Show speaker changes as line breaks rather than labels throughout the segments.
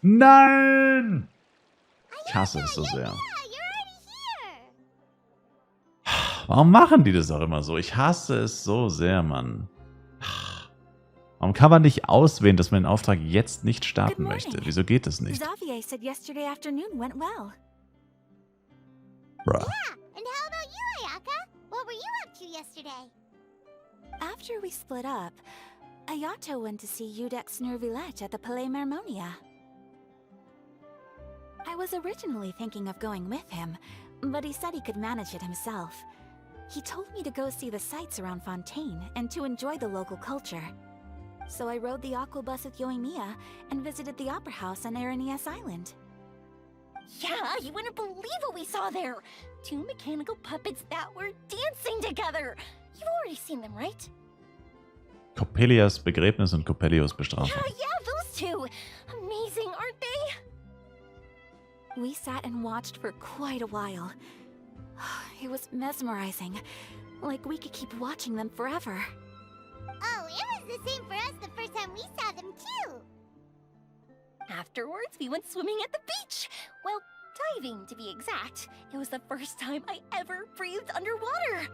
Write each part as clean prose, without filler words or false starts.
Nein! Ich hasse es so sehr. Warum machen die das auch immer so? Ich hasse es so sehr, Mann. Warum kann man nicht auswählen, dass man den Auftrag jetzt nicht starten möchte? Wieso geht das nicht?
Xavier said yesterday afternoon went well.
Bruh.
Yeah, and how about you, Ayaka? What were you up to yesterday?
After we split up, Ayato went to see Udex Nervilette at the Palais Mermonia. I was originally thinking of going with him, but he said he could manage it himself. He told me to go see the sights around Fontaine and to enjoy the local culture. So I rode the aquabus with Yoimiya and visited the opera house on Aranias Island.
Yeah, you wouldn't believe what we saw there! 2 mechanical puppets that were dancing together! You've already seen them, right?
Coppelias Begräbnis und Coppelios Bestrafung.
Yeah, those two! Amazing, aren't they?
We sat and watched for quite a while. It was mesmerizing. Like we could keep watching them forever.
Oh, it was the same for us the first time we saw them, too! Afterwards, we went swimming at the beach! Well, diving, to be exact. It was the first time I ever breathed underwater!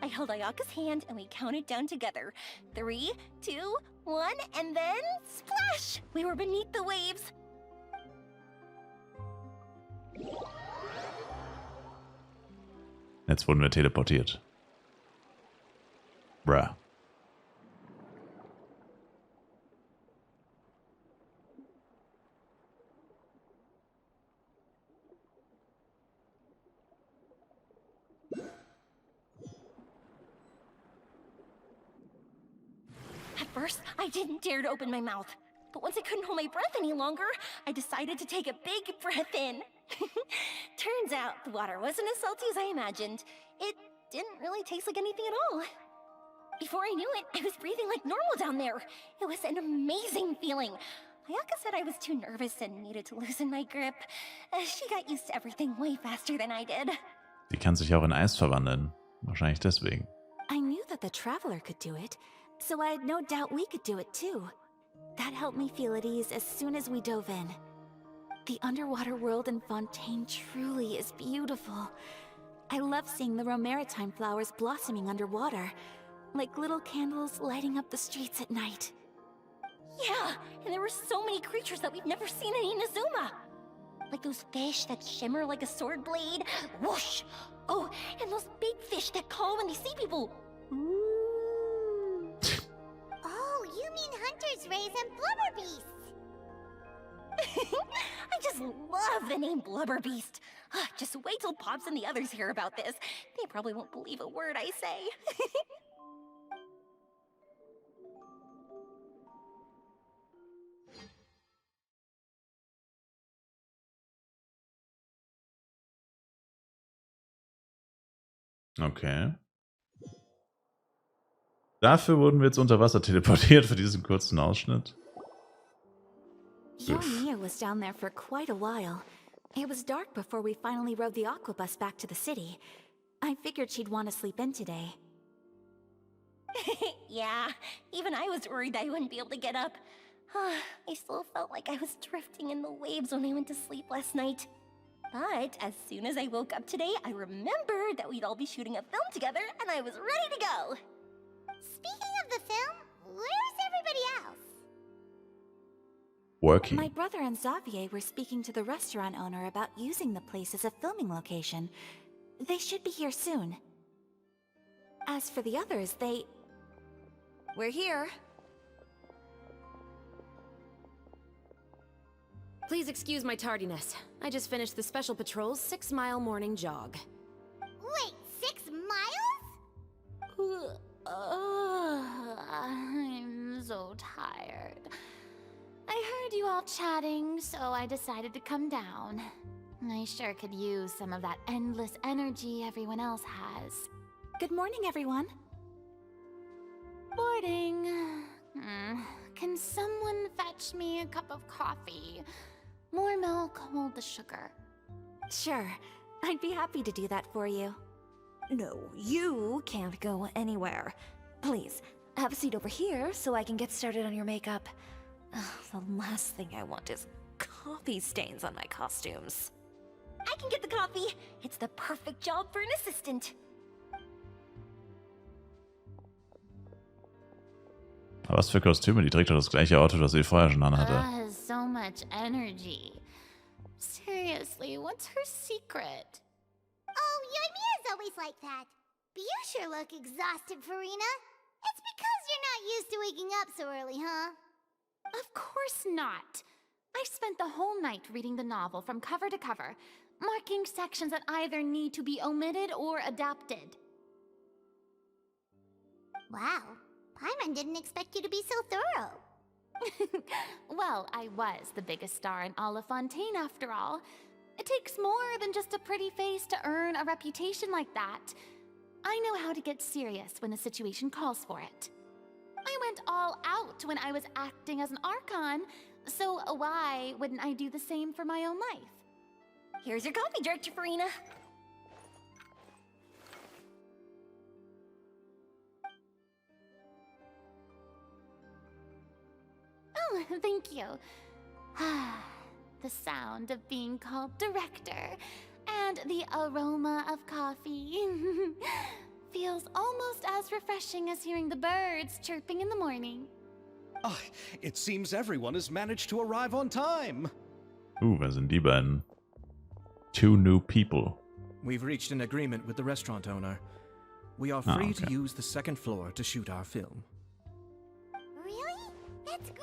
I held Ayaka's hand and we counted down together. 3, 2, 1, and then splash! We were beneath the waves.
Jetzt wurden wir teleportiert. Bruh.
At first, I didn't dare to open my mouth. But once I couldn't hold my breath any longer, I decided to take a big breath in. Turns out the water wasn't as salty as I imagined. It didn't really taste like anything at all. Before I knew it, I was breathing like normal down there. It was an amazing feeling. Ayaka said I was too nervous and needed to loosen my grip. She got used to everything way faster than I did.
Die kann sich auch in Eis verwandeln. Wahrscheinlich deswegen.
I knew that the Traveler could do it, so I had no doubt we could do it too. That helped me feel at ease as soon as we dove in. The underwater world in Fontaine truly is beautiful. I love seeing the Romaritime flowers blossoming underwater, like little candles lighting up the streets at night.
Yeah, and there were so many creatures that we've never seen in Inazuma. Like those fish that shimmer like a sword blade. Whoosh! Oh, and those big fish that call when they see people. Ooh. Oh, you mean hunters, rays, and blubber beasts. I just love the name Blubber Beast. Just wait till Pops and the others hear about this. They probably won't believe a word I say.
Okay. Dafür wurden wir jetzt unter Wasser teleportiert für diesen kurzen Ausschnitt.
Yoimiya was down there for quite a while. It was dark before we finally rode the aquabus back to the city. I figured she'd want to sleep in today.
Yeah, even I was worried I wouldn't be able to get up. I still felt like I was drifting in the waves when I went to sleep last night. But as soon as I woke up today, I remembered that we'd all be shooting a film together, and I was ready to go. Speaking of the film, where's everybody else?
Working.
My brother and Xavier were speaking to the restaurant owner about using the place as a filming location. They should be here soon. As for the others, we're here.
Please excuse my tardiness. I just finished the Special Patrol's 6-mile morning jog.
Wait, 6 miles?
I'm so tired. I heard you all chatting, so I decided to come down. I sure could use some of that endless energy everyone else has.
Good morning, everyone.
Morning. Can someone fetch me a cup of coffee? More milk, hold the sugar.
Sure, I'd be happy to do that for you.
No, you can't go anywhere. Please, have a seat over here so I can get started on your makeup. The last thing I want is coffee stains on my costumes.
I can get the coffee. It's the perfect job for an assistant.
Aber was für Kostüme? Die trägt doch das gleiche Outfit, das sie vorher schon anhatte.
Has so much energy. Seriously, what's her secret?
Oh, Yoimiya's always like that. But you sure look exhausted, Farina. It's because you're not used to waking up so early, huh?
Of course not. I spent the whole night reading the novel from cover to cover, marking sections that either need to be omitted or adapted.
Wow, Paimon didn't expect you to be so thorough.
Well, I was the biggest star in all of Fontaine after all. It takes more than just a pretty face to earn a reputation like that. I know how to get serious when the situation calls for it. I went all out when I was acting as an Archon, so why wouldn't I do the same for my own life?
Here's your coffee, Director Farina.
Oh, thank you. The sound of being called director and the aroma of coffee feels almost as refreshing as hearing the birds chirping in the morning.
Ah, it seems everyone has managed to arrive on time.
Wer sind die beiden? Two new people.
We've reached an agreement with the restaurant owner. We are
Ah,
free
okay.
to use the second floor to shoot our film.
Really? That's great!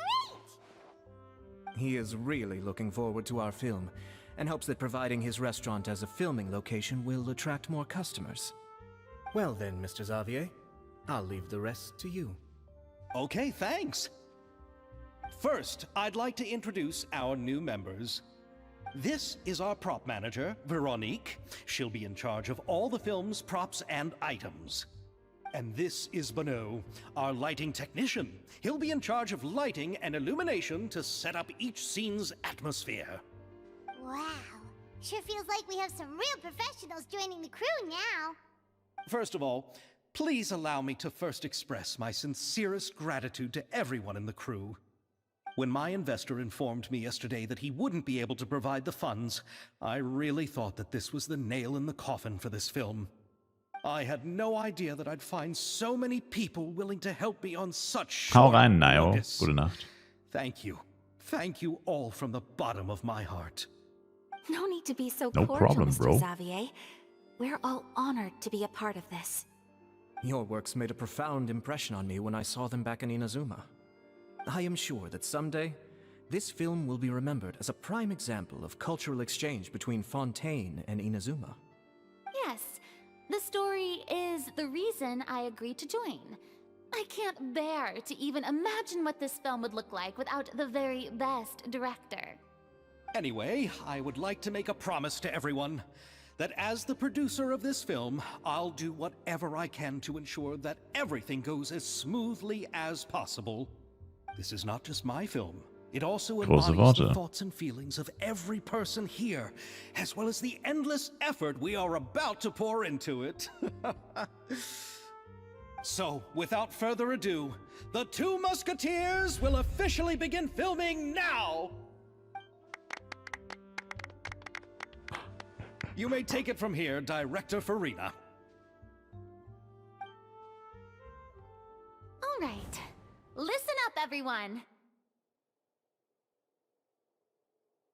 He is really looking forward to our film and hopes that providing his restaurant as a filming location will attract more customers. Well then, Mr. Xavier, I'll leave the rest to you.
Okay, thanks. First, I'd like to introduce our new members. This is our prop manager, Veronique. She'll be in charge of all the film's props and items. And this is Bonneau, our lighting technician. He'll be in charge of lighting and illumination to set up each scene's atmosphere.
Wow, sure feels like we have some real professionals joining the crew now.
First of all, please allow me to first express my sincerest gratitude to everyone in the crew. When my investor informed me yesterday that he wouldn't be able to provide the funds, I really thought that this was the nail in the coffin for this film. I had no idea that I'd find so many people willing to help me on such
Hau
short
rein, Nayo.
notice.
Gute Nacht.
Thank you. Thank you all from the bottom of my heart.
No need to be so
No
cordial,
problem,
Mr.
bro.
Xavier. We're all honored to be a part of this.
Your works made a profound impression on me when I saw them back in Inazuma. I am sure that someday, this film will be remembered as a prime example of cultural exchange between Fontaine and Inazuma.
Yes, the story is the reason I agreed to join. I can't bear to even imagine what this film would look like without the very best director.
Anyway, I would like to make a promise to everyone that as the producer of this film, I'll do whatever I can to ensure that everything goes as smoothly as possible. This is not just my film. It also
Große
embodies the
Worte.
thoughts and feelings of every person here, as well as the endless effort we are about to pour into it. So, without further ado, the Two Musketeers will officially begin filming now! You may take it from here, Director Farina.
All right, listen up, everyone.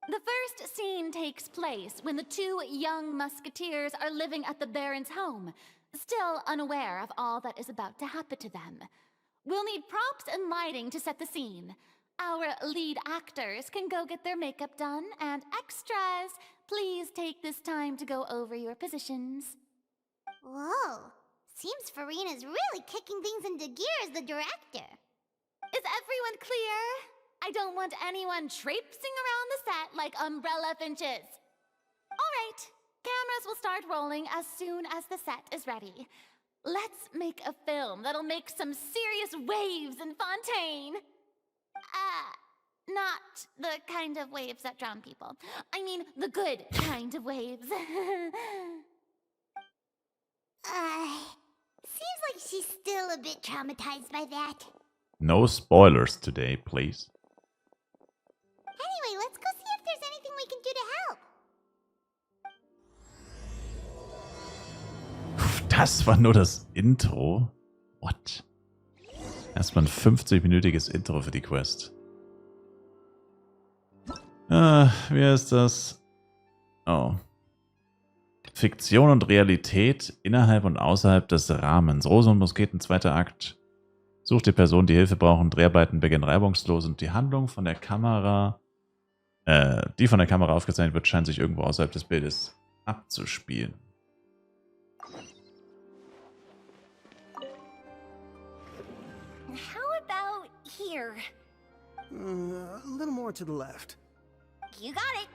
The first scene takes place when the two young musketeers are living at the Baron's home, still unaware of all that is about to happen to them. We'll need props and lighting to set the scene. Our lead actors can go get their makeup done, and extras, please take this time to go over your positions.
Whoa, seems Farina's really kicking things into gear as the director.
Is everyone clear? I don't want anyone traipsing around the set like umbrella finches. All right, cameras will start rolling as soon as the set is ready. Let's make a film that'll make some serious waves in Fontaine. Not the kind of waves that drown people. I mean, the good kind of waves.
Seems like she's still a bit traumatized by that.
No spoilers today, please.
Anyway, let's go see if there's
Das war nur das Intro? What? Erstmal ein 50-minütiges Intro für die Quest. Wie ist das? Oh. Fiktion und Realität innerhalb und außerhalb des Rahmens. Rosen und Musketen, zweiter Akt. Sucht die Personen, die Hilfe brauchen. Dreharbeiten beginnen reibungslos und die Handlung von der Kamera, die von der Kamera aufgezeichnet wird, scheint sich irgendwo außerhalb des Bildes abzuspielen.
How about here?
A little more to the left.
You got it.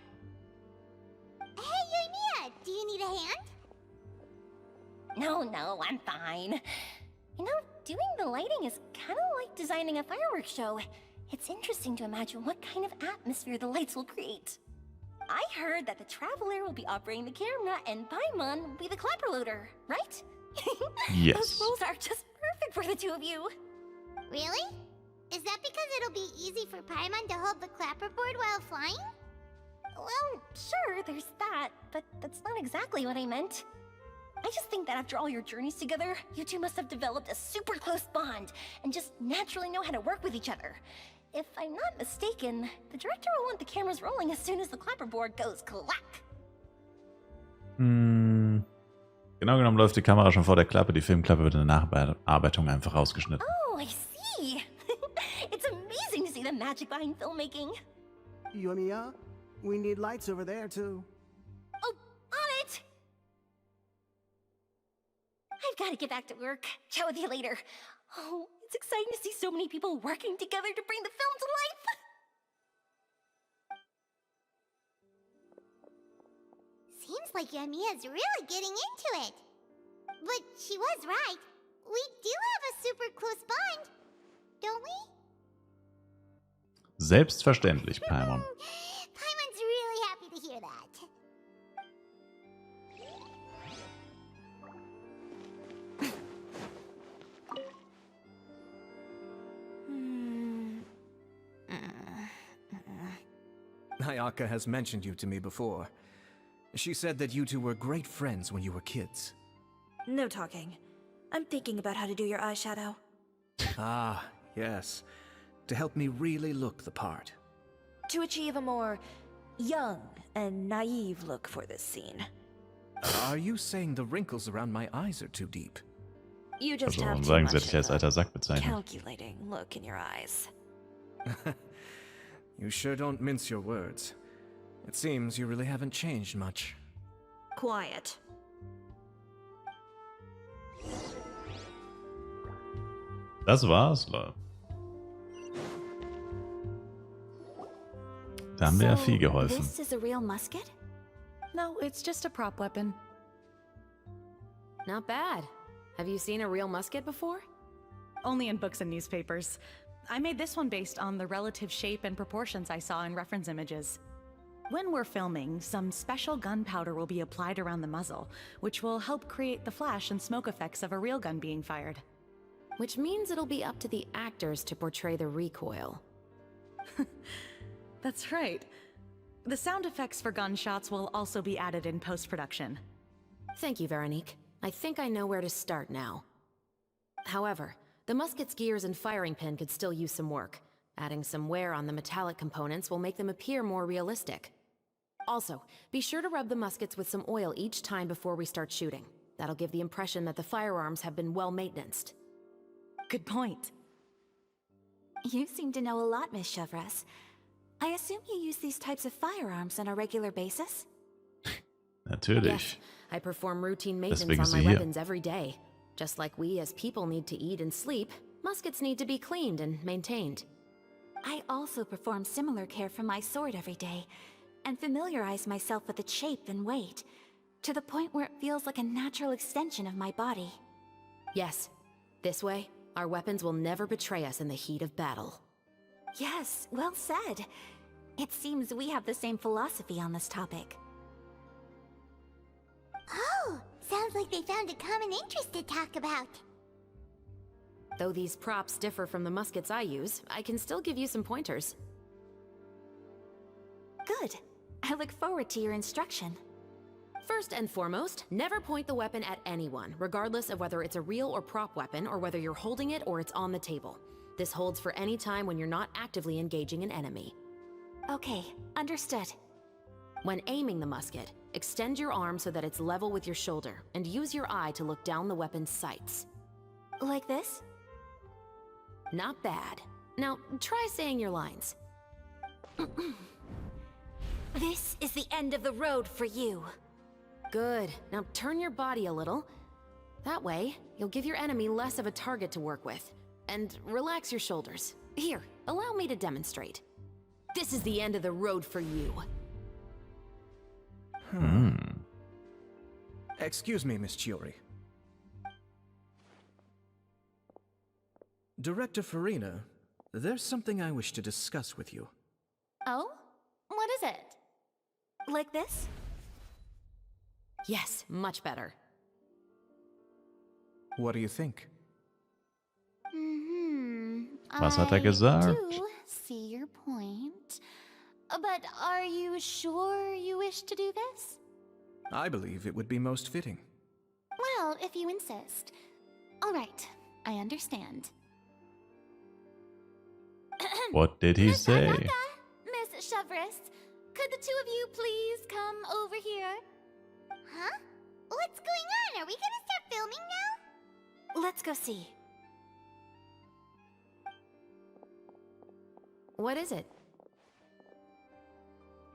Hey, Yoimiya, do you need a hand?
No, I'm fine. You know, doing the lighting is kind of like designing a fireworks show. It's interesting to imagine what kind of atmosphere the lights will create. I heard that the Traveler will be operating the camera and Paimon will be the clapper loader, right?
Yes.
Those roles are just perfect for the two of you.
Really? Is that because it'll be easy for Paimon to hold the clapperboard while flying?
Well, sure, there's that, but that's not exactly what I meant. I just think that after all your journeys together, you two must have developed a super close bond and just naturally know how to work with each other. If I'm not mistaken, the director will want the cameras rolling as soon as the clapperboard goes clack.
Genau genommen läuft die Kamera schon vor der Klappe. Die Filmklappe wird in der Nachbearbeitung einfach rausgeschnitten.
Oh, I see. It's amazing to see the magic behind filmmaking.
Yoimiya, we need lights over there too.
Oh, on it! I've got to get back to work. Chat with you later. Oh, it's exciting to see so many people working together to bring the film to life.
Seems like Yoimiya's really getting into it. But she was right. We do have a super close bond, don't we?
Selbstverständlich, Paimon.
Paimon's really happy to hear that.
Ayaka has mentioned you to me before. She said that you two were great friends when you were kids.
No talking. I'm thinking about how to do your eyeshadow.
Ah, yes. To help me really look the part.
To achieve a more young and naive look for this scene.
Are you saying the wrinkles around my eyes are too deep?
You just
Also,
have
warum
too
sagen
much
sie, hätte ich als
of
alter
a
Sack bezeichnet?
calculating look in your eyes.
You sure don't mince your words. It seems you really haven't changed much.
Quiet.
Das war's, Leute. Da haben wir ja viel geholfen.
This is a real musket?
No, it's just a prop weapon.
Not bad. Have you seen a real musket before?
Only in books and newspapers. I made this one based on the relative shape and proportions I saw in reference images. When we're filming, some special gunpowder will be applied around the muzzle, which will help create the flash and smoke effects of a real gun being fired.
Which means it'll be up to the actors to portray the recoil.
That's right. The sound effects for gunshots will also be added in post-production.
Thank you, Veronique. I think I know where to start now. However, the musket's gears and firing pin could still use some work. Adding some wear on the metallic components will make them appear more realistic. Also, be sure to rub the muskets with some oil each time before we start shooting. That'll give the impression that the firearms have been well maintained.
Good point.
You seem to know a lot, Miss Chevres. I assume you use these types of firearms on a regular basis?
Natürlich.
Yes, I perform routine maintenance
Deswegen
on
sie
my
hier.
weapons every day. Just like we as people need to eat and sleep, muskets need to be cleaned and maintained.
I also perform similar care for my sword every day, and familiarize myself with its shape and weight, to the point where it feels like a natural extension of my body.
Yes, this way, our weapons will never betray us in the heat of battle.
Yes, well said. It seems we have the same philosophy on this topic.
Oh, sounds like they found a common interest to talk about.
Though these props differ from the muskets I use, I can still give you some pointers.
Good. I look forward to your instruction.
First and foremost, never point the weapon at anyone, regardless of whether it's a real or prop weapon, or whether you're holding it or it's on the table. This holds for any time when you're not actively engaging an enemy.
Okay, understood.
When aiming the musket, extend your arm so that it's level with your shoulder, and use your eye to look down the weapon's sights.
Like this?
Not bad. Now, try saying your lines.
This is the end of the road for you.
Good. Now turn your body a little. That way, you'll give your enemy less of a target to work with. And relax your shoulders. Here, allow me to demonstrate. This is the end of the road for you.
Excuse me, Miss Chiori. Director Farina, there's something I wish to discuss with you.
Oh? What is it?
Like this?
Yes, much better.
What do you think?
Was hat gesagt?
I do see your point. But are you sure you wish to do this?
I believe it would be most fitting.
Well, if you insist. All right, I understand.
What did he
Miss
say?
Ayaka, Miss Chevres, could the two of you please come over here?
Huh? What's going on? Are we gonna start filming now?
Let's go see.
What is it?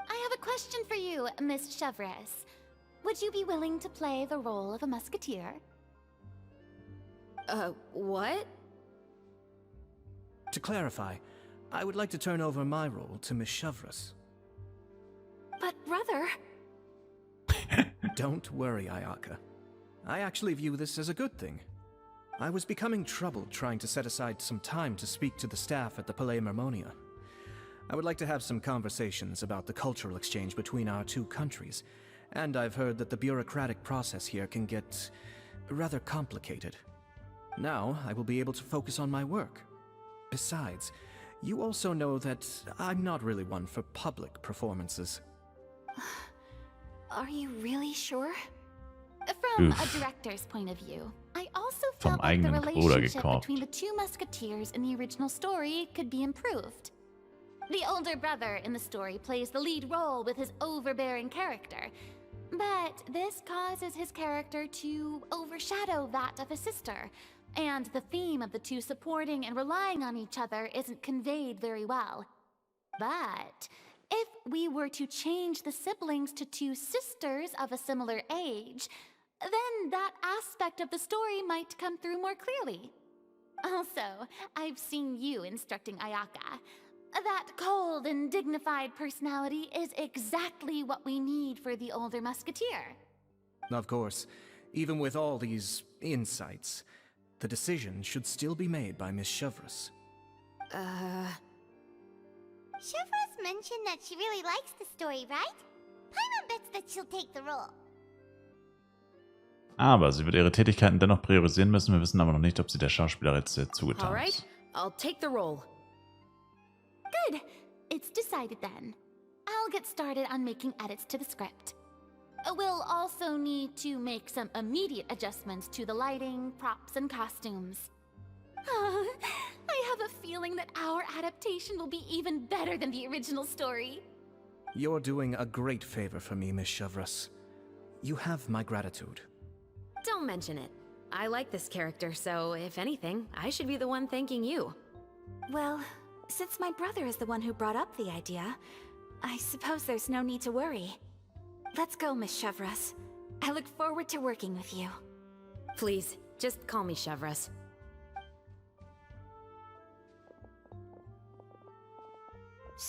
I have a question for you, Miss Chevres. Would you be willing to play the role of a musketeer?
What?
To clarify, I would like to turn over my role to Miss Chevres.
But brother...
Don't worry, Ayaka. I actually view this as a good thing. I was becoming troubled trying to set aside some time to speak to the staff at the Palais Mermonia. I would like to have some conversations about the cultural exchange between our two countries, and I've heard that the bureaucratic process here can get rather complicated. Now, I will be able to focus on my work. Besides, you also know that I'm not really one for public performances.
Are you really sure?
From
Oof.
a director's point of view, I also
Vom
felt like the
eigenen Bruder
relationship
gekauft.
between the two musketeers in the original story could be improved. The older brother in the story plays the lead role with his overbearing character, but this causes his character to overshadow that of his sister, and the theme of the two supporting and relying on each other isn't conveyed very well. But if we were to change the siblings to two sisters of a similar age, then that aspect of the story might come through more clearly. Also, I've seen you instructing Ayaka. That cold and dignified personality is exactly what we need for the older musketeer.
Of course, even with all these insights, the decision should still be made by Miss Chevres.
Chevres mentioned that she really likes the story, right? Paimon bets that she'll take the role.
Aber sie wird ihre Tätigkeiten dennoch priorisieren müssen. Wir wissen aber noch nicht, ob sie der Schauspielerin jetzt zugetan
All right,
ist.
I'll take the role.
Good. It's decided then. I'll get started on making edits to the script. We'll also need to make some immediate adjustments to the lighting, props, and costumes. I have a feeling that our adaptation will be even better than the original story.
You're doing a great favor for me, Miss Chevres. You have my gratitude.
Don't mention it. I like this character, so if anything, I should be the one thanking you.
Well, since my brother is the one who brought up the idea, I suppose there's no need to worry. Let's go, Miss Chevres. I look forward to working with you.
Please, just call me Chevres.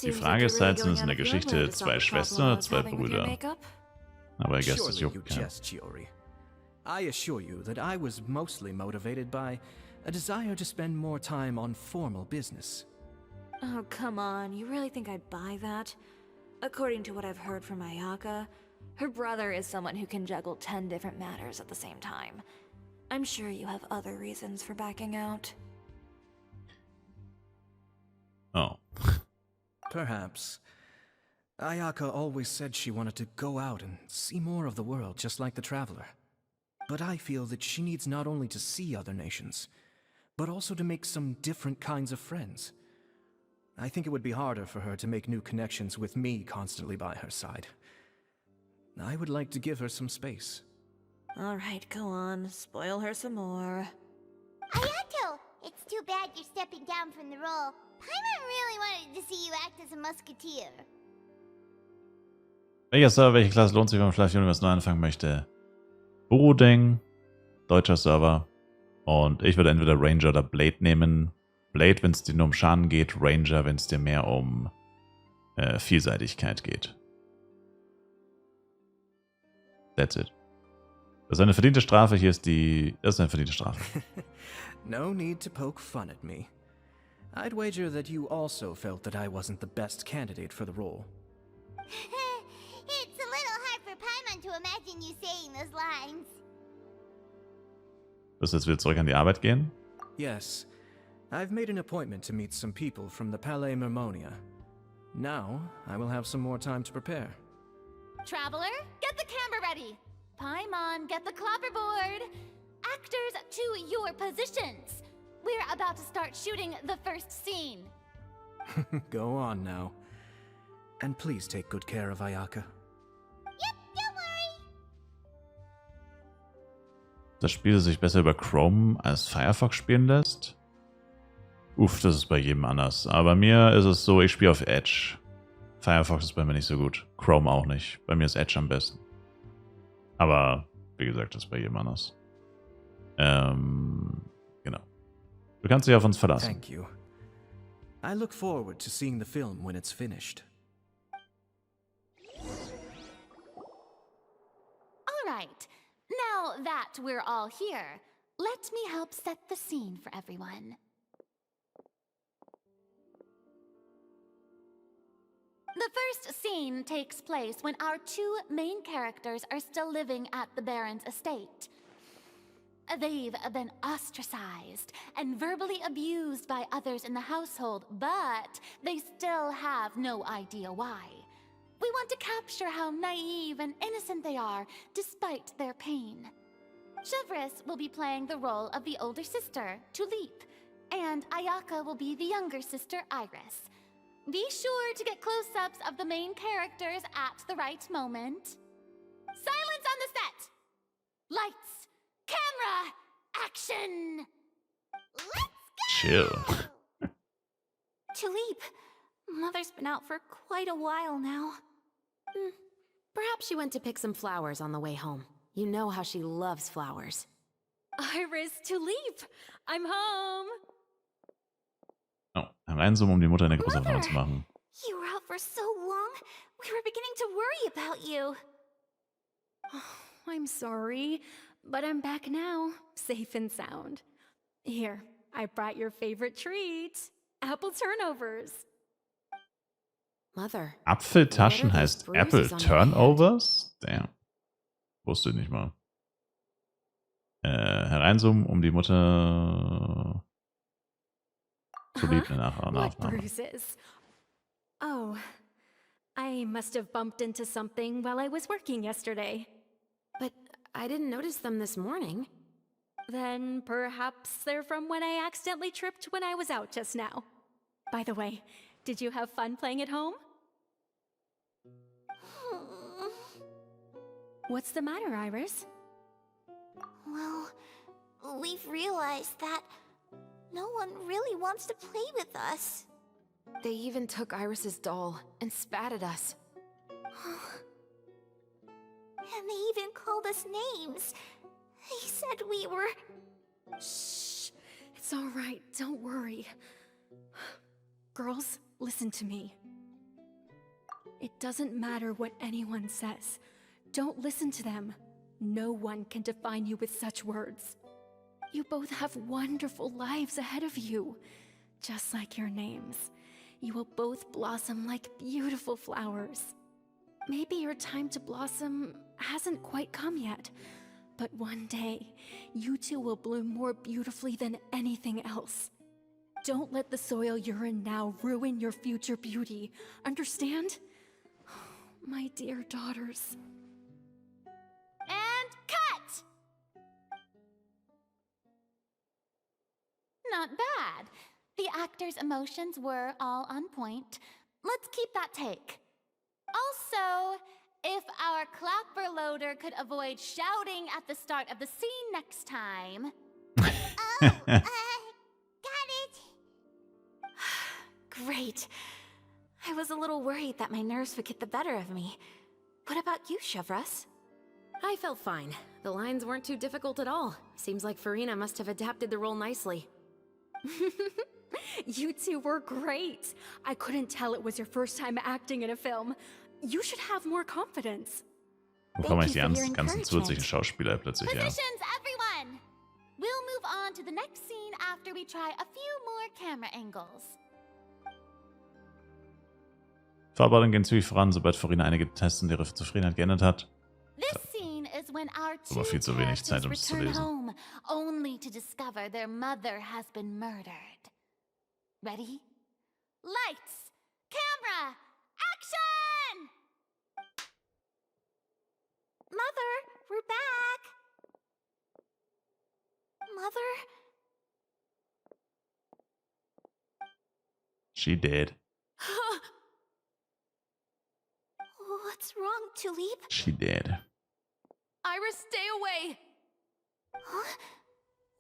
Die Frage ist halt, sind es in der Geschichte zwei Schwestern oder zwei Brüder? Aber I guess das
Surely you
juckt keinen.
jest, Chiori. I assure you that I was mostly motivated by a desire to spend more time on formal business.
Oh, come on. You really think I'd buy that? According to what I've heard from Ayaka, her brother is someone who can juggle 10 different matters at the same time. I'm sure you have other reasons for backing out.
Oh.
Perhaps. Ayaka always said she wanted to go out and see more of the world, just like the traveler. But I feel that she needs not only to see other nations, but also to make some different kinds of friends. I think it would be harder for her to make new connections with me constantly by her side. I would like to give her some space.
Alright, go on. Spoil her some more.
Ayato! It's too bad you're stepping down from the role. Paimon really wanted to see you act as a musketeer.
Welcher Server, welche Klasse lohnt sich, wenn man vielleicht irgendwas neu anfangen möchte? Broding, deutscher Server. Und ich würde entweder Ranger oder Blade nehmen. Blade, wenn es dir nur um Schaden geht. Ranger, wenn es dir mehr um Vielseitigkeit geht. That's it. Das ist eine verdiente Strafe. Hier ist die... Das ist eine verdiente Strafe.
No need to poke fun at me. I'd wager that you also felt that I wasn't the best candidate for the role.
It's a little hard for Paimon to imagine you saying those lines.
Wirst du jetzt wieder zurück an die Arbeit gehen?
Yes. I've made an appointment to meet some people from the Palais Mermonia. Now, I will have some more time to prepare.
Traveler, get the camera ready. Paimon, get the clapperboard. Actors, to your positions. We're about to start shooting the first scene.
Go on now. And please take good care of Ayaka.
Yep, don't worry.
Das Spiel sich besser über Chrome als Firefox spielen lässt? Uff, das ist bei jedem anders. Aber bei mir ist es so, ich spiele auf Edge. Firefox ist bei mir nicht so gut. Chrome auch nicht. Bei mir ist Edge am besten. Aber, wie gesagt, das ist bei jedem anders. Genau. Du kannst dich auf uns verlassen.
Thank you. I look forward to seeing the film when it's finished.
All right. Now that we're all here, let me help set the scene for everyone. The first scene takes place when our two main characters are still living at the Baron's estate. They've been ostracized and verbally abused by others in the household, but they still have no idea why. We want to capture how naive and innocent they are, despite their pain. Chevres will be playing the role of the older sister, Tulip, and Ayaka will be the younger sister, Iris. Be sure to get close-ups of the main characters at the right moment. Silence on the set! Lights, camera, action!
Chill.
Tulip, Mother's been out for quite a while now.
Perhaps she went to pick some flowers on the way home. You know how she loves flowers.
Iris, Tulip! I'm home!
Oh, hereinzoomen, um die Mutter eine große Frau zu machen.
You were out for so long, we were beginning to worry about you.
I'm sorry, but I'm back now, safe and sound. Here, I brought your favorite treat. Apple turnovers.
Mother. Apfeltaschen heißt Apple Turnovers? Damn. Wusste ich nicht mal. Hereinzoomen, um die Mutter zu lieben nach einer Aufnahme.
Bruises? Oh, I must have bumped into something while I was working yesterday.
But I didn't notice them this morning.
Then perhaps they're from when I accidentally tripped when I was out just now. By the way, did you have fun playing at home? What's the matter, Iris?
Well, we've realized that no one really wants to play with us.
They even took Iris's doll and spat at us.
And they even called us names. They said we were...
Shh. It's all right. Don't worry. Girls, listen to me. It doesn't matter what anyone says. Don't listen to them. No one can define you with such words. You both have wonderful lives ahead of you. Just like your names. You will both blossom like beautiful flowers. Maybe your time to blossom hasn't quite come yet, but one day, you two will bloom more beautifully than anything else. Don't let the soil you're in now ruin your future beauty. Understand? My dear daughters.
And cut! Not bad. The actors' emotions were all on point. Let's keep that take. Also, if our clapper loader could avoid shouting at the start of the scene next time.
Got it.
Great. I was a little worried that my nerves would get the better of me. What about you, Chevros?
I felt fine. The lines weren't too difficult at all. Seems like Farina must have adapted the role nicely.
You two were great. I couldn't tell it was your first time acting in a film. You should have more confidence.
Wo kommen eigentlich die ganzen zusätzlichen Schauspieler plötzlich her?
Positions, everyone! We'll move on to the next scene after we try a few more camera angles.
Verarbeitungen gehen zügig voran, sobald Farina einige Tests und ihre Zufriedenheit geändert hat.
This scene is when our two
Aber viel zu wenig Zeit,
characters
um es zu
return
lesen.
home, only to discover their mother has been murdered. Ready? Lights! Camera! Action!
Mother, we're back! Mother?
She did.
What's wrong, Tulip?
She did.
Iris, stay away!
Huh?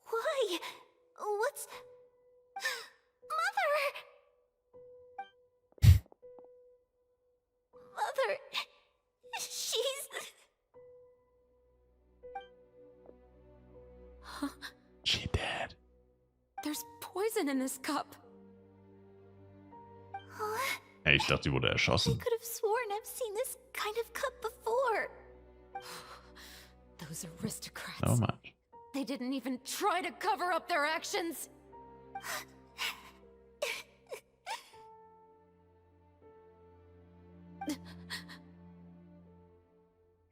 Why? What's... Mother! Mother... She's...
She did.
There's poison in this cup.
Huh?
Hey, ich dachte, die wurde
I
erschossen.
could have sworn I've seen this kind of cup before.
Those aristocrats.
So much.
They didn't even try to cover up their actions.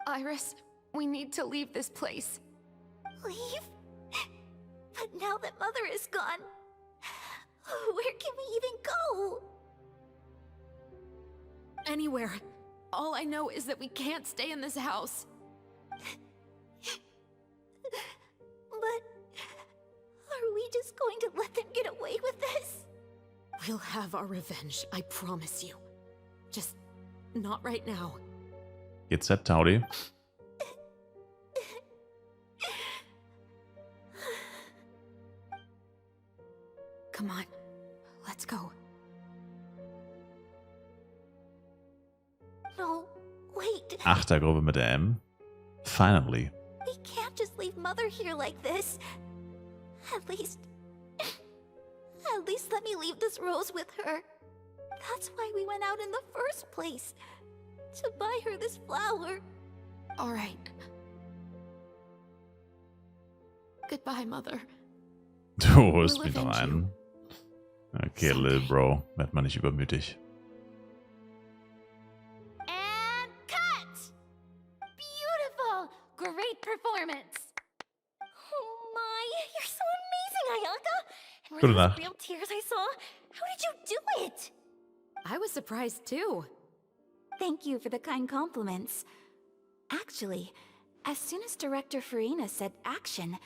Iris, we need to leave this place.
Leave? But now that Mother is gone, where can we even go?
Anywhere. All I know is that we can't stay in this house.
But are we just going to let them get away with this?
We'll have our revenge, I promise you. Just not right now.
Jetzt Taudi.
Come on, let's go.
No, wait.
Achtergruppe mit der M. Finally.
We can't just leave Mother here like this. At least let me leave this rose with her. That's why we went out in the first place. To buy her this flower.
All right. Goodbye, Mother.
Du holst mich noch einen. Okay, Lil Bro. Werd mal nicht übermütig.
And cut! Beautiful! Great performance!
Oh my, you're so amazing, Ayaka! And
Gute
were those
Nacht.
real tears I saw? How did you do it?
I was surprised too.
Thank you for the kind compliments. Actually, as soon as Director Farina said action,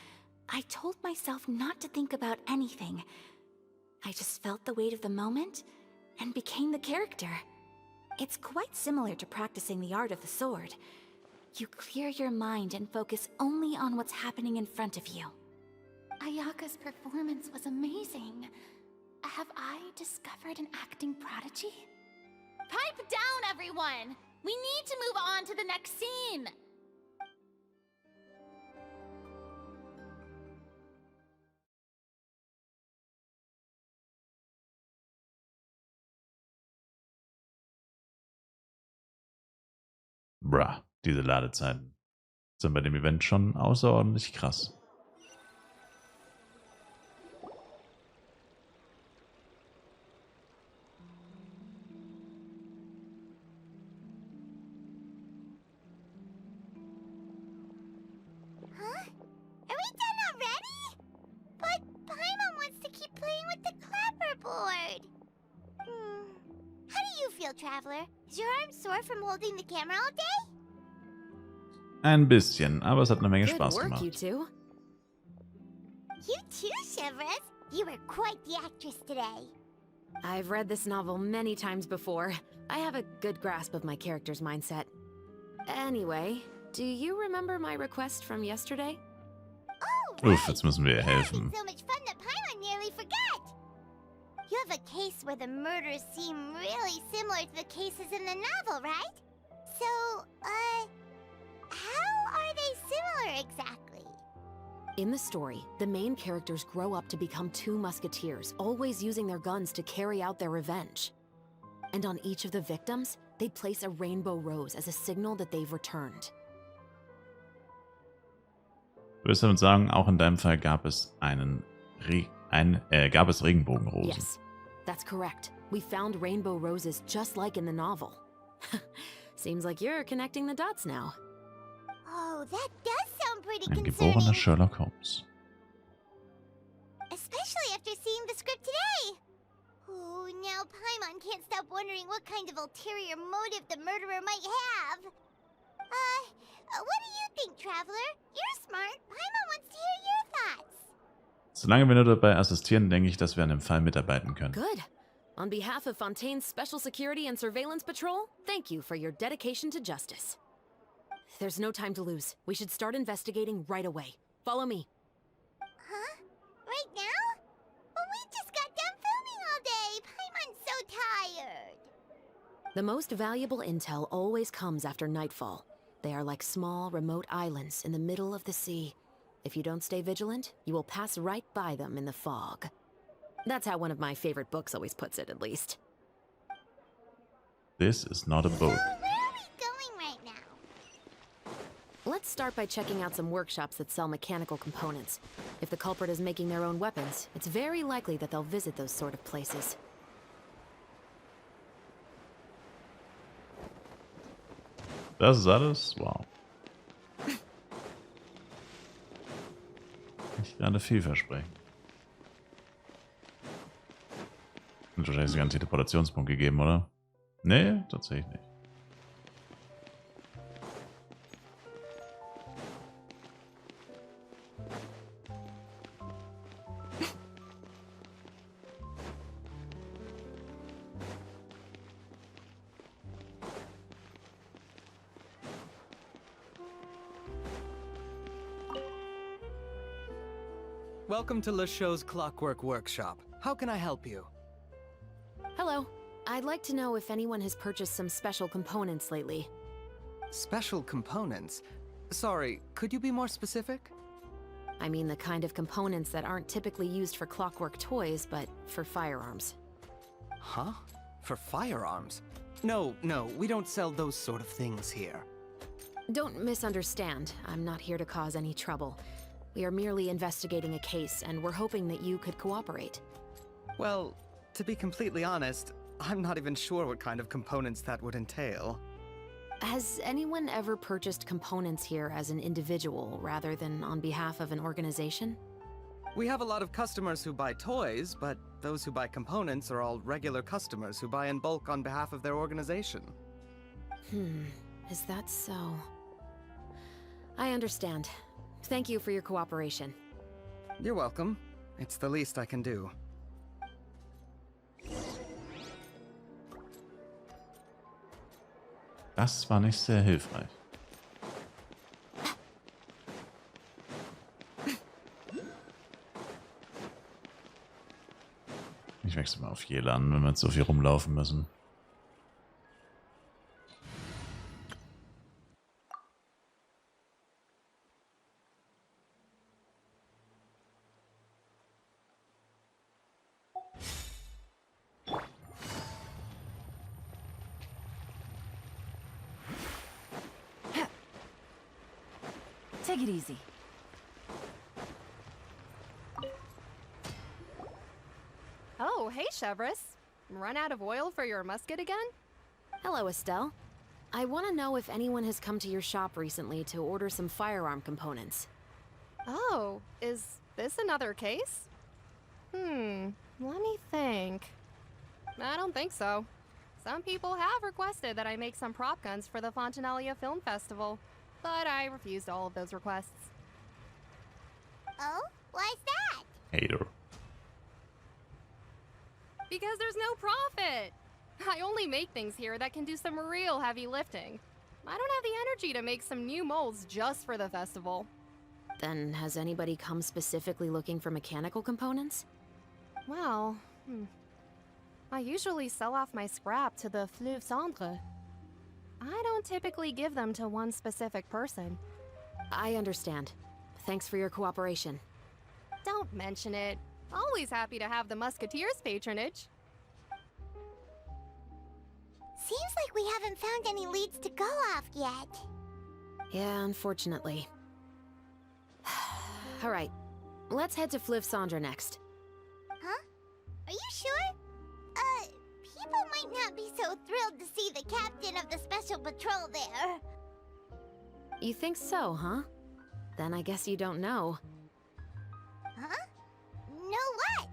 I told myself not to think about anything. I just felt the weight of the moment and became the character. It's quite similar to practicing the art of the sword. You clear your mind and focus only on what's happening in front of you.
Ayaka's performance was amazing. Have I discovered an acting prodigy? Pipe down, everyone! We need to move on to the next scene!
Bruh, diese Ladezeiten sind bei dem Event schon außerordentlich krass.
Huh? Are we done already? But Paimon wants to keep playing with the clapperboard. How do you feel, feel, Traveler? Is your arm sore from holding the camera all day?
Ein bisschen, aber es hat eine Menge
Good
Spaß
work, you
gemacht.
two.
You too, Shivers. You were quite the actress today.
I've read this novel many times before. I have a good grasp of my character's mindset. Anyway, do you remember my request from yesterday?
Oh, right.
Uff, jetzt müssen wir ihr helfen.
So much fun that Paimon nearly forgot. You have a case where the murders seem really similar to the cases in the novel, right? So, how are they similar exactly?
In the story, the main characters grow up to become two musketeers, always using their guns to carry out their revenge. And on each of the victims, they place a rainbow rose as a signal that they've returned.
Du willst damit sagen, auch in deinem Fall gab es Regenbogenrosen.
Yes, that's correct. We found rainbow roses just like in the novel. Seems like you're connecting the dots now.
Oh, that does sound pretty
Ein
concerning.
geborener Sherlock Holmes.
Especially after seeing the script today. Oh, now Paimon can't stop wondering what kind of ulterior motive the murderer might have. What do you think, Traveler? You're smart. Paimon wants to hear your thoughts.
Solange wir nur dabei assistieren, denke ich, dass wir an dem Fall mitarbeiten können.
Good. On behalf of Fontaine's Special Security and Surveillance Patrol, thank you for your dedication to justice. There's no time to lose. We should start investigating right away. Follow me.
Huh? Right now? Well, we just got done filming all day. Paimon's so tired.
The most valuable intel always comes after nightfall. They are like small, remote islands in the middle of the sea. If you don't stay vigilant, you will pass right by them in the fog. That's how one of my favorite books always puts it, at least.
This is not a book.
Where are we going right now?
Let's start by checking out some workshops that sell mechanical components. If the culprit is making their own weapons, it's very likely that they'll visit those sort of places.
Das ist alles? Wow. Nicht gerade vielversprechend. Hat wahrscheinlich sogar einen Teleportationspunkt gegeben, oder? Nee, tatsächlich nicht.
Welcome to Le Show's Clockwork Workshop. How can I help you?
Hello. I'd like to know if anyone has purchased some special components lately.
Special components? Sorry, could you be more specific?
I mean the kind of components that aren't typically used for clockwork toys, but for firearms.
Huh? For firearms? No, we don't sell those sort of things here.
Don't misunderstand. I'm not here to cause any trouble. We are merely investigating a case, and we're hoping that you could cooperate.
Well, to be completely honest, I'm not even sure what kind of components that would entail.
Has anyone ever purchased components here as an individual rather than on behalf of an organization?
We have a lot of customers who buy toys, but those who buy components are all regular customers who buy in bulk on behalf of their organization.
Is that so? I understand. Thank you for your cooperation.
You're welcome. It's the least I can do.
Das war nicht sehr hilfreich. Ich wechsle mal auf Jelan, wenn wir jetzt so viel rumlaufen müssen.
Take it easy.
Oh, hey, Chevres. Run out of oil for your musket again?
Hello, Estelle. I want to know if anyone has come to your shop recently to order some firearm components.
Oh, is this another case? Let me think. I don't think so. Some people have requested that I make some prop guns for the Fontanalia Film Festival, but I refused all of those requests.
Oh? Why's that?
Hater.
Because there's no profit! I only make things here that can do some real heavy lifting. I don't have the energy to make some new molds just for the festival.
Then has anybody come specifically looking for mechanical components?
Well, I usually sell off my scrap to the Fleuve Cendre. I don't typically give them to one specific person.
I understand. Thanks for your cooperation.
Don't mention it. Always happy to have the Musketeers' patronage.
Seems like we haven't found any leads to go off yet.
Yeah, unfortunately. Alright, let's head to Fleuve Cendre next.
Huh? Are you sure? People might not be so thrilled to see the captain of the special patrol there.
You think so, huh? Then I guess you don't know.
Huh? Know what?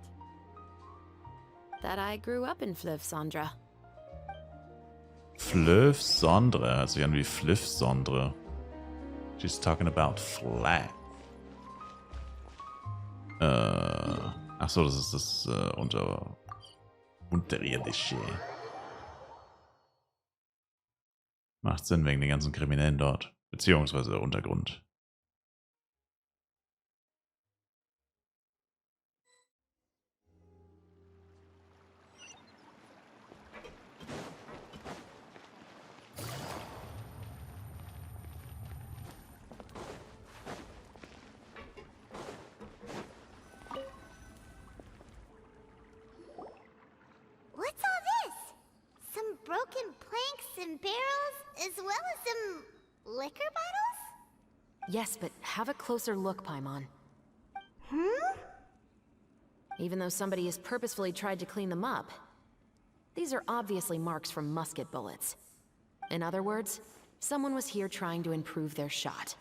That I grew up in Fleuve Cendre.
Fleuve Cendre. Hört sich an wie Fleuve Cendre. She's talking about flat. Ach so, das ist das Unterirdische. Macht Sinn wegen den ganzen Kriminellen dort. Beziehungsweise Untergrund.
What's all this? Some broken planks and barrels, as well as some liquor bottles?
Yes, but have a closer look, Paimon. Even though somebody has purposefully tried to clean them up, these are obviously marks from musket bullets. In other words, someone was here trying to improve their shot.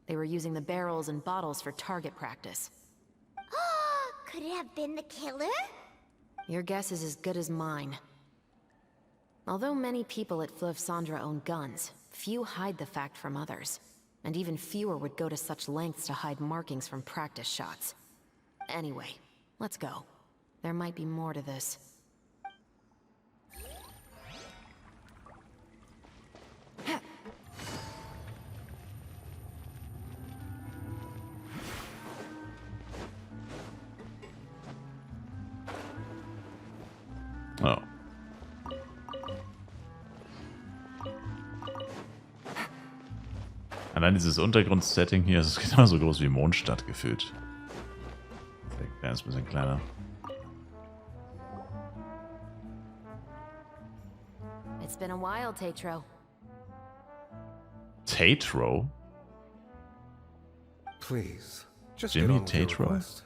They were using the barrels and bottles for target practice.
Could it have been the killer?
Your guess is as good as mine. Although many people at Fleuve Cendre own guns, few hide the fact from others. And even fewer would go to such lengths to hide markings from practice shots. Anyway, let's go. There might be more to this.
Oh. Allein dieses Untergrundsetting hier ist genauso groß wie Mondstadt gefühlt. Der ist ein bisschen kleiner.
It's been a while, Tatro.
Tatro?
Please, just
Jimmy
get on with your
Tatro?
request.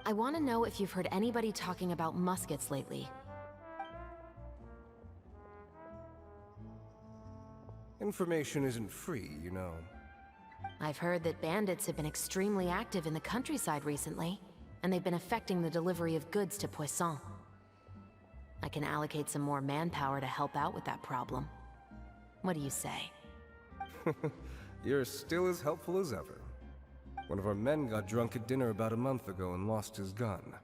I want to know if you've heard anybody talking about muskets lately.
Information isn't free, you know.
I've heard that bandits have been extremely active in the countryside recently, and they've been affecting the delivery of goods to Poisson. I can allocate some more manpower to help out with that problem. What do you say?
You're still as helpful as ever. One of our men got drunk at dinner about a month ago and lost his gun.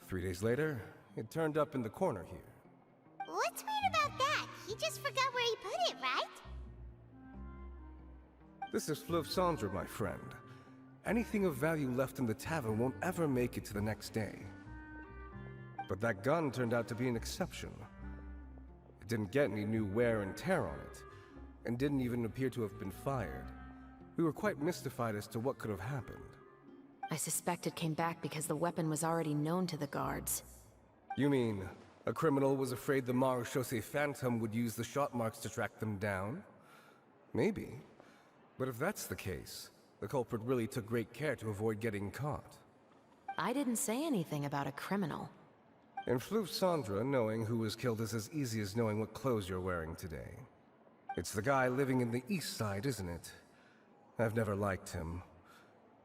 3 days later, it turned up in the corner here.
What's weird about that? He just forgot where he put it, right?
This is Fleuve Cendre, my friend. Anything of value left in the tavern won't ever make it to the next day. But that gun turned out to be an exception. It didn't get any new wear and tear on it, and didn't even appear to have been fired. We were quite mystified as to what could have happened.
I suspect it came back because the weapon was already known to the guards.
You mean, a criminal was afraid the Marechaussee Phantom would use the shot marks to track them down? Maybe. But if that's the case, the culprit really took great care to avoid getting caught.
I didn't say anything about a criminal.
In Fleuve Cendre, knowing who was killed is as easy as knowing what clothes you're wearing today. It's the guy living in the east side, isn't it? I've never liked him.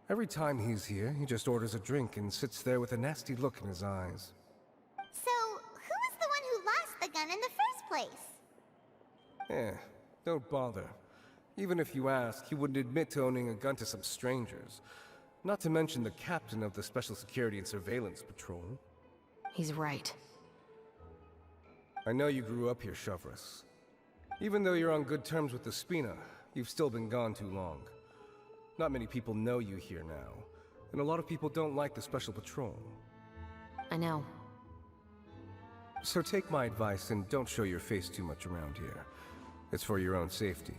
Every time he's here, he just orders a drink and sits there with a nasty look in his eyes.
So, who was the one who lost the gun in the first place?
Don't bother. Even if you ask, he wouldn't admit to owning a gun to some strangers. Not to mention the captain of the Special Security and Surveillance Patrol.
He's right.
I know you grew up here, Shovris. Even though you're on good terms with the Spina, you've still been gone too long. Not many people know you here now, and a lot of people don't like the Special Patrol.
I know.
So take my advice and don't show your face too much around here. It's for your own safety.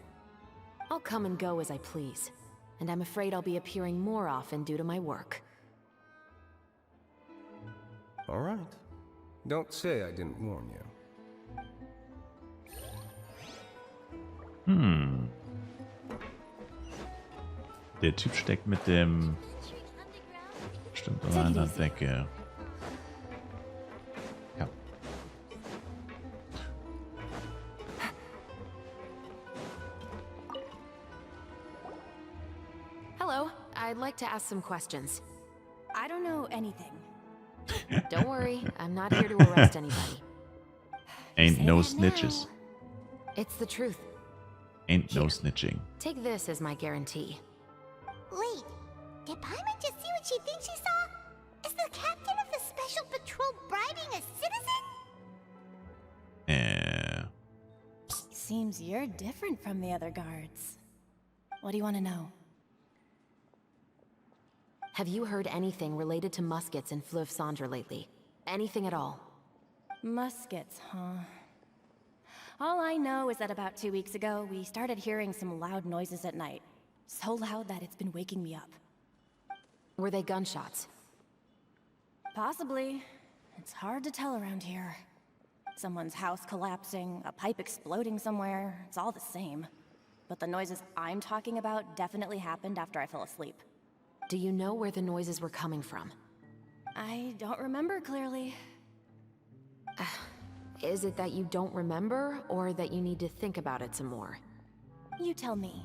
I'll come and go as I please, and I'm afraid I'll be appearing more often due to my work.
All right. Don't say I didn't warn you.
Der Typ steckt mit dem... Stimmt, an der Decke. Ja.
Hello, I'd like to ask some questions.
I don't know anything.
Don't worry, I'm not here to arrest anybody.
Ain't no snitches.
It's the truth.
Ain't no snitching.
Take this as my guarantee.
Wait, did Paimon just see what she thinks she saw? Is the captain of the Special Patrol bribing a citizen?
Seems you're different from the other guards. What do you want to know?
Have you heard anything related to muskets in Fleuve Cendre lately? Anything at all?
Muskets, huh? All I know is that about 2 weeks ago, we started hearing some loud noises at night. So loud that it's been waking me up.
Were they gunshots?
Possibly. It's hard to tell around here. Someone's house collapsing, a pipe exploding somewhere, it's all the same. But the noises I'm talking about definitely happened after I fell asleep.
Do you know where the noises were coming from?
I don't remember clearly.
Is it that you don't remember, or that you need to think about it some more?
You tell me.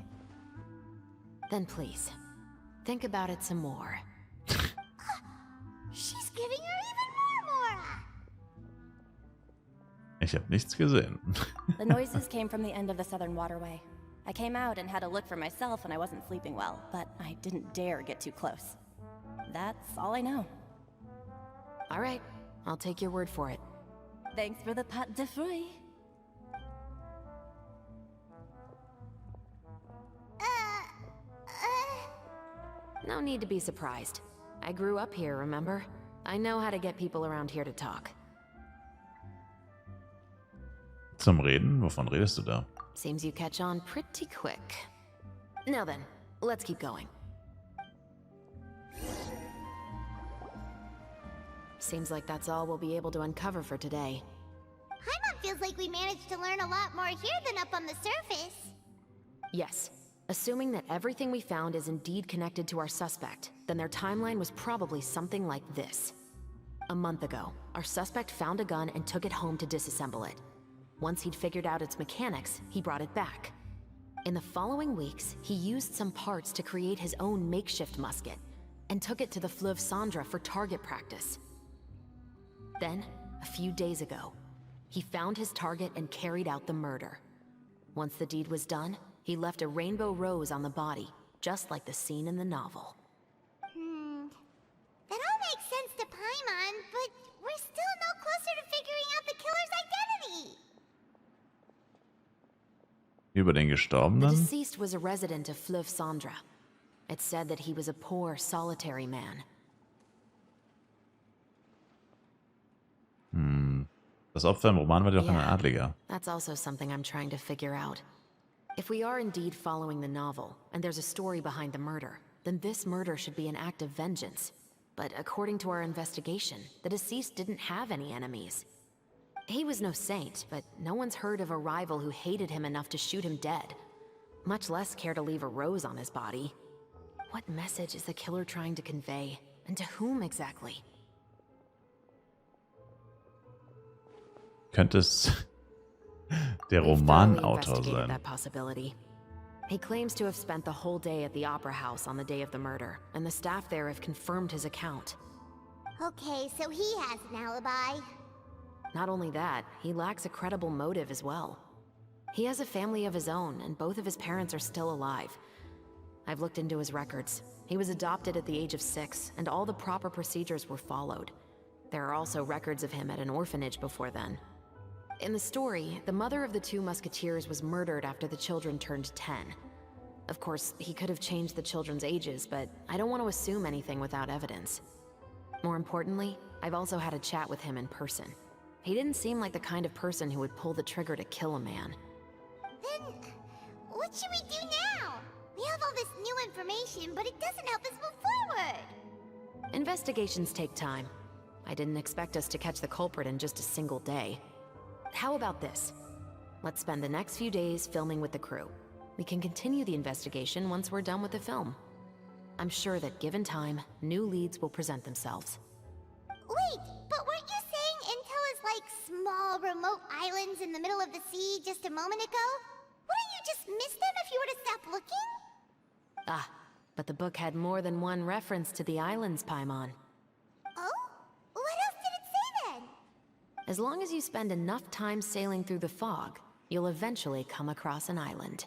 Then please, think about it some more.
She's giving her even more Mora!
Ich habe nichts gesehen.
The noises came from the end of the Southern Waterway. I came out and had a look for myself when I wasn't sleeping well, but I didn't dare get too close. That's all I know.
All right, I'll take your word for it.
Thanks for the pâte de fruits.
No need to be surprised. I grew up here, remember? I know how to get people around here to talk.
Zum Reden? Wovon redest du da?
Seems you catch on pretty quick. Now then, let's keep going. Seems like that's all we'll be able to uncover for today.
Paimon feels like we managed to learn a lot more here than up on the surface.
Yes. Assuming that everything we found is indeed connected to our suspect, then their timeline was probably something like this. A month ago, our suspect found a gun and took it home to disassemble it. Once he'd figured out its mechanics, he brought it back. In the following weeks, he used some parts to create his own makeshift musket, and took it to the Fleuve Cendre for target practice. Then, a few days ago, he found his target and carried out the murder. Once the deed was done, he left a rainbow rose on the body, just like the scene in the novel.
That all makes sense to Paimon, but we're still no closer to figuring out the killer's identity.
Über den
The
Gestorbenen?
deceased was a resident of Fleuve Cendre. It's said that he was a poor, solitary man.
Das Opfer im Roman war doch ein Adliger.
That's also something I'm trying to figure out. If we are indeed following the novel, and there's a story behind the murder, then this murder should be an act of vengeance. But according to our investigation, the deceased didn't have any enemies. He was no saint, but no one's heard of a rival who hated him enough to shoot him dead. Much less care to leave a rose on his body. What message is the killer trying to convey? And to whom exactly?
Könnte es der
We've
Romanautor
thoroughly investigated
sein?
that possibility. He claims to have spent the whole day at the Opera House on the day of the murder, and the staff there have confirmed his account.
Okay, so he has an alibi.
Not only that, he lacks a credible motive as well. He has a family of his own, and both of his parents are still alive. I've looked into his records. He was adopted at the age of 6, and all the proper procedures were followed. There are also records of him at an orphanage before then. In the story, the mother of the 2 musketeers was murdered after the children turned 10. Of course, he could have changed the children's ages, but I don't want to assume anything without evidence. More importantly, I've also had a chat with him in person. He didn't seem like the kind of person who would pull the trigger to kill a man.
Then, what should we do now? We have all this new information, but it doesn't help us move forward.
Investigations take time. I didn't expect us to catch the culprit in just a single day. How about this? Let's spend the next few days filming with the crew. We can continue the investigation once we're done with the film. I'm sure that given time, new leads will present themselves.
Wait, but weren't you saying Intel is like small, remote islands in the middle of the sea just a moment ago? Wouldn't you just miss them if you were to stop looking?
Ah, but the book had more than one reference to the islands, Paimon.
Oh? What else did it say then?
As long as you spend enough time sailing through the fog, you'll eventually come across an island.